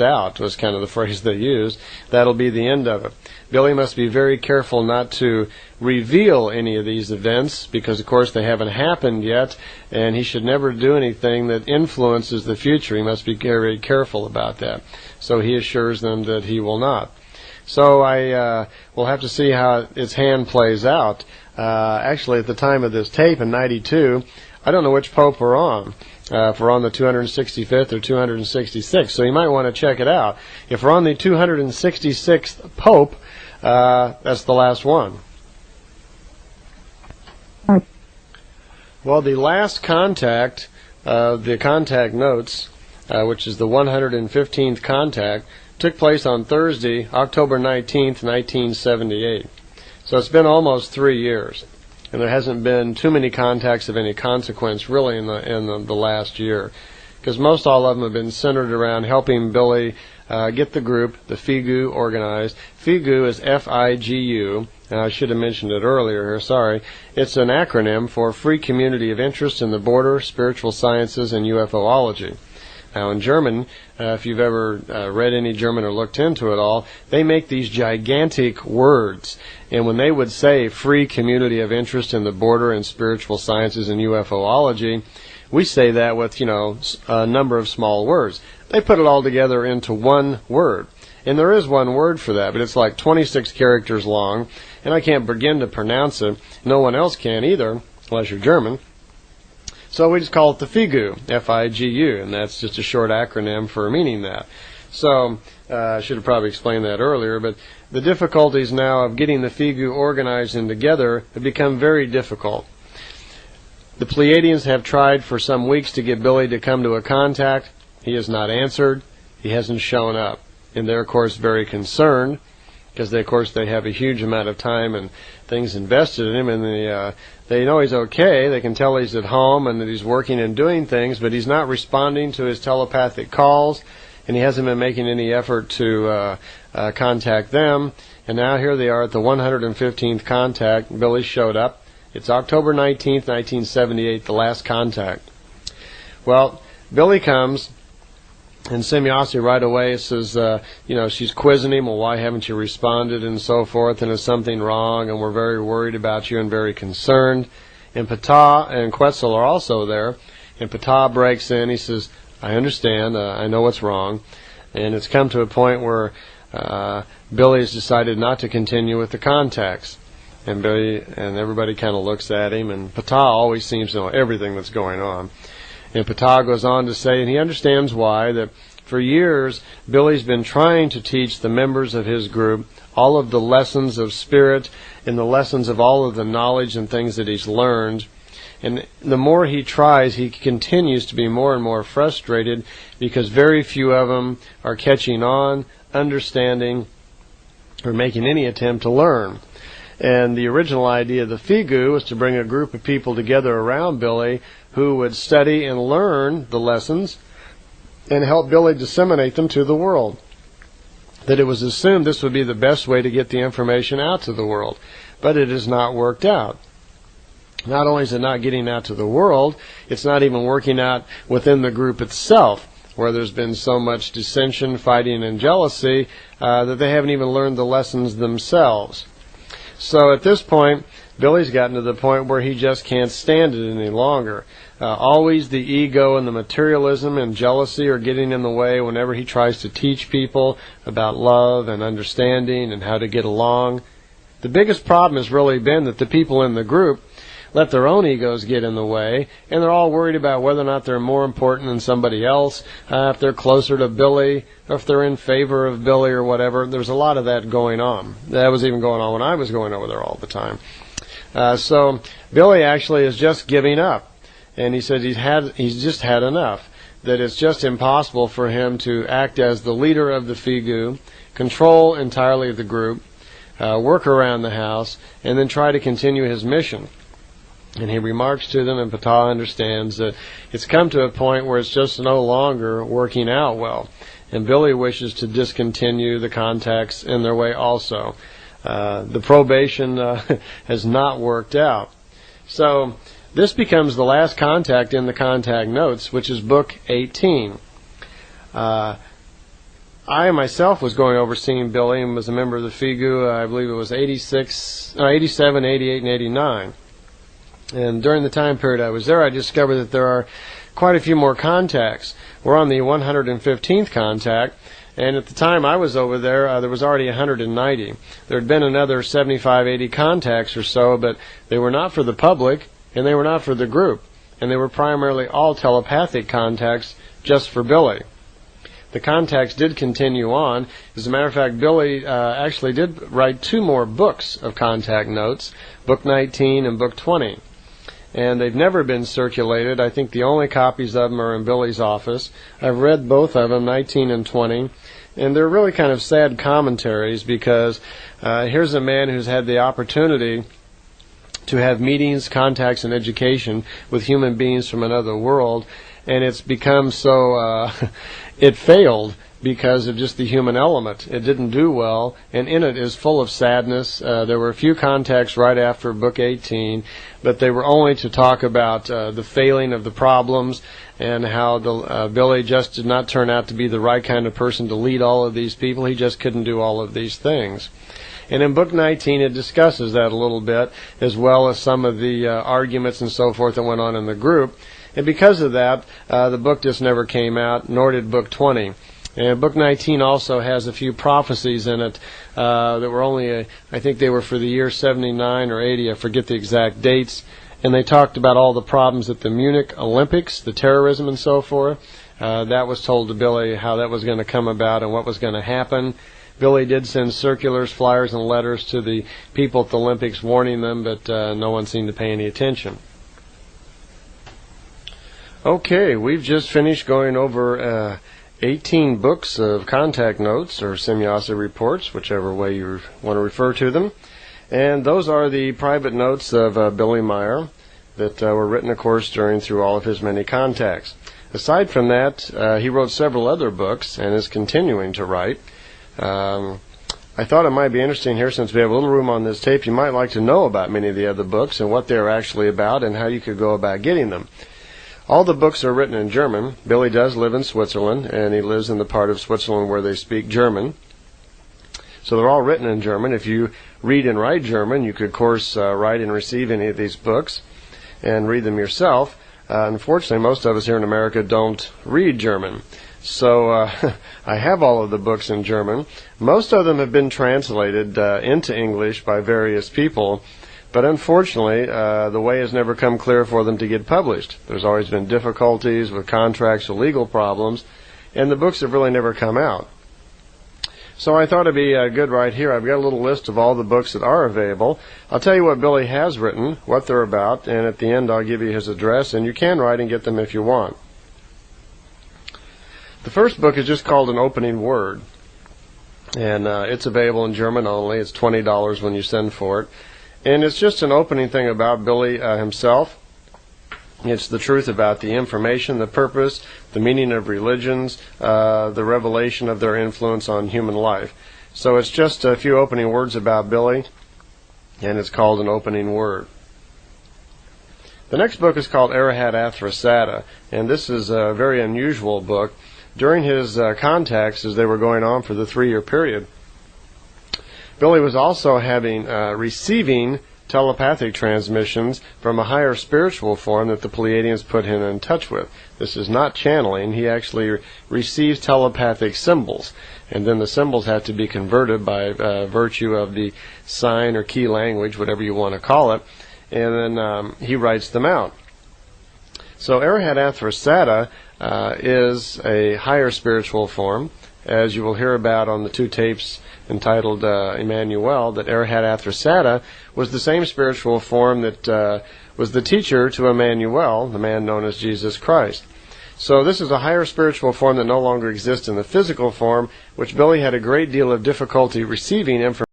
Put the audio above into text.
out was kind of the phrase they used. That'll be the end of it. Billy must be very careful not to reveal any of these events because, of course, they haven't happened yet, and he should never do anything that influences the future. He must be very careful about that. So he assures them that he will not. So I will have to see how its hand plays out. Actually, at the time of this tape in '92, I don't know which pope we're on. If we're on the 265th or 266th, so you might want to check it out. If we're on the 266th pope, that's the last one. Well, the last contact, the contact notes, which is the 115th contact, took place on Thursday, October 19th, 1978. So it's been almost 3 years. And there hasn't been too many contacts of any consequence really in the last year, because most all of them have been centered around helping Billy get the group, the FIGU, organized. FIGU is F-I-G-U. I should have mentioned it earlier here, sorry. It's an acronym for Free Community of Interest in the Border, Spiritual Sciences, and UFOlogy. Now in German, if you've ever read any German or looked into it all, they make these gigantic words. And when they would say free community of interest in the border and spiritual sciences and UFOlogy, we say that with, a number of small words. They put it all together into one word. And there is one word for that, but it's like 26 characters long, and I can't begin to pronounce it. No one else can either, unless you're German. So we just call it the FIGU, F-I-G-U, and that's just a short acronym for meaning that. So I should have probably explained that earlier, but the difficulties now of getting the FIGU organized and together have become very difficult. The Plejadians have tried for some weeks to get Billy to come to a contact. He has not answered. He hasn't shown up. And they're, of course, very concerned because, of course, they have a huge amount of time and things invested in him, and they know he's okay. They can tell he's at home and that he's working and doing things, but he's not responding to his telepathic calls, and he hasn't been making any effort to contact them. And now here they are at the 115th contact. Billy showed up. It's October 19th, 1978, the last contact. Well, Billy comes, and Semyasi right away says, she's quizzing him, well, why haven't you responded, and so forth, and is something wrong, and we're very worried about you and very concerned. And Ptah and Quetzal are also there, and Ptah breaks in. He says, I understand, I know what's wrong, and it's come to a point where Billy has decided not to continue with the contacts. And Billy and everybody kind of looks at him, and Ptah always seems to know everything that's going on. And Ptah goes on to say, and he understands why, that for years Billy's been trying to teach the members of his group all of the lessons of spirit and the lessons of all of the knowledge and things that he's learned. And the more he tries, he continues to be more and more frustrated because very few of them are catching on, understanding, or making any attempt to learn. And the original idea of the FIGU was to bring a group of people together around Billy who would study and learn the lessons and help Billy disseminate them to the world. That it was assumed this would be the best way to get the information out to the world. But it has not worked out. Not only is it not getting out to the world, it's not even working out within the group itself, where there's been so much dissension, fighting, and jealousy that they haven't even learned the lessons themselves. So at this point, Billy's gotten to the point where he just can't stand it any longer. Always the ego and the materialism and jealousy are getting in the way whenever he tries to teach people about love and understanding and how to get along. The biggest problem has really been that the people in the group let their own egos get in the way, and they're all worried about whether or not they're more important than somebody else, if they're closer to Billy, or if they're in favor of Billy or whatever. There's a lot of that going on. That was even going on when I was going over there all the time. So Billy actually is just giving up, and he said he's just had enough, that it's just impossible for him to act as the leader of the FIGU, control entirely the group, work around the house, and then try to continue his mission. And he remarks to them, and Ptah understands that it's come to a point where it's just no longer working out well. And Billy wishes to discontinue the contacts in their way also. The probation has not worked out. So this becomes the last contact in the contact notes, which is book 18. I myself was going over seeing Billy and was a member of the FIGU, I believe it was 87, 88, and 89. And during the time period I was there, I discovered that there are quite a few more contacts. We're on the 115th contact, and at the time I was over there, there was already 190. There had been another 75, 80 contacts or so, but they were not for the public, and they were not for the group. And they were primarily all telepathic contacts just for Billy. The contacts did continue on. As a matter of fact, Billy actually did write 2 more books of contact notes, Book 19 and Book 20. And they've never been circulated. I think the only copies of them are in Billy's office. I've read both of them, 19 and 20. And they're really kind of sad commentaries because here's a man who's had the opportunity to have meetings, contacts, and education with human beings from another world, and it's become so it failed because of just the human element. It didn't do well, and in it is full of sadness. There were a few contacts right after Book 18, but they were only to talk about the failing of the problems and how Billy just did not turn out to be the right kind of person to lead all of these people. He just couldn't do all of these things. And in Book 19 it discusses that a little bit, as well as some of the arguments and so forth that went on in the group. And because of that, the book just never came out, nor did Book 20. And Book 19 also has a few prophecies in it that were only, I think they were for the year 79 or 80, I forget the exact dates. And they talked about all the problems at the Munich Olympics, the terrorism and so forth. That was told to Billy how that was going to come about and what was going to happen. Billy did send circulars, flyers, and letters to the people at the Olympics warning them, but no one seemed to pay any attention. Okay, we've just finished going over 18 books of contact notes or semiotic reports, whichever way you want to refer to them. And those are the private notes of Billy Meier that were written, of course, through all of his many contacts. Aside from that, he wrote several other books and is continuing to write. I thought it might be interesting here, since we have a little room on this tape, you might like to know about many of the other books and what they're actually about and how you could go about getting them. All the books are written in German. Billy does live in Switzerland, and he lives in the part of Switzerland where they speak German. So they're all written in German. If you read and write German, you could, of course, write and receive any of these books and read them yourself. Unfortunately, most of us here in America don't read German. So I have all of the books in German. Most of them have been translated into English by various people, but unfortunately the way has never come clear for them to get published. There's always been difficulties with contracts or legal problems, and the books have really never come out. So I thought it'd be good right here. I've got a little list of all the books that are available. I'll tell you what Billy has written, what they're about, and at the end I'll give you his address, and you can write and get them if you want. The first book is just called An Opening Word, and it's available in German only. It's $20 when you send for it, and it's just an opening thing about Billy himself. It's the truth about the information, the purpose, the meaning of religions, the revelation of their influence on human life. So it's just a few opening words about Billy, and it's called An Opening Word. The next book is called Arahat Athrasata, and this is a very unusual book. During his contacts, as they were going on for the 3-year period, Billy was also receiving telepathic transmissions from a higher spiritual form that the Plejadians put him in touch with. This is not channeling. He actually receives telepathic symbols, and then the symbols have to be converted by virtue of the sign or key language, whatever you want to call it, and then he writes them out. So Arahat Athrasata is a higher spiritual form, as you will hear about on the 2 tapes entitled Emmanuel, that Arahat Athrasata was the same spiritual form that was the teacher to Emmanuel, the man known as Jesus Christ. So this is a higher spiritual form that no longer exists in the physical form, which Billy had a great deal of difficulty receiving information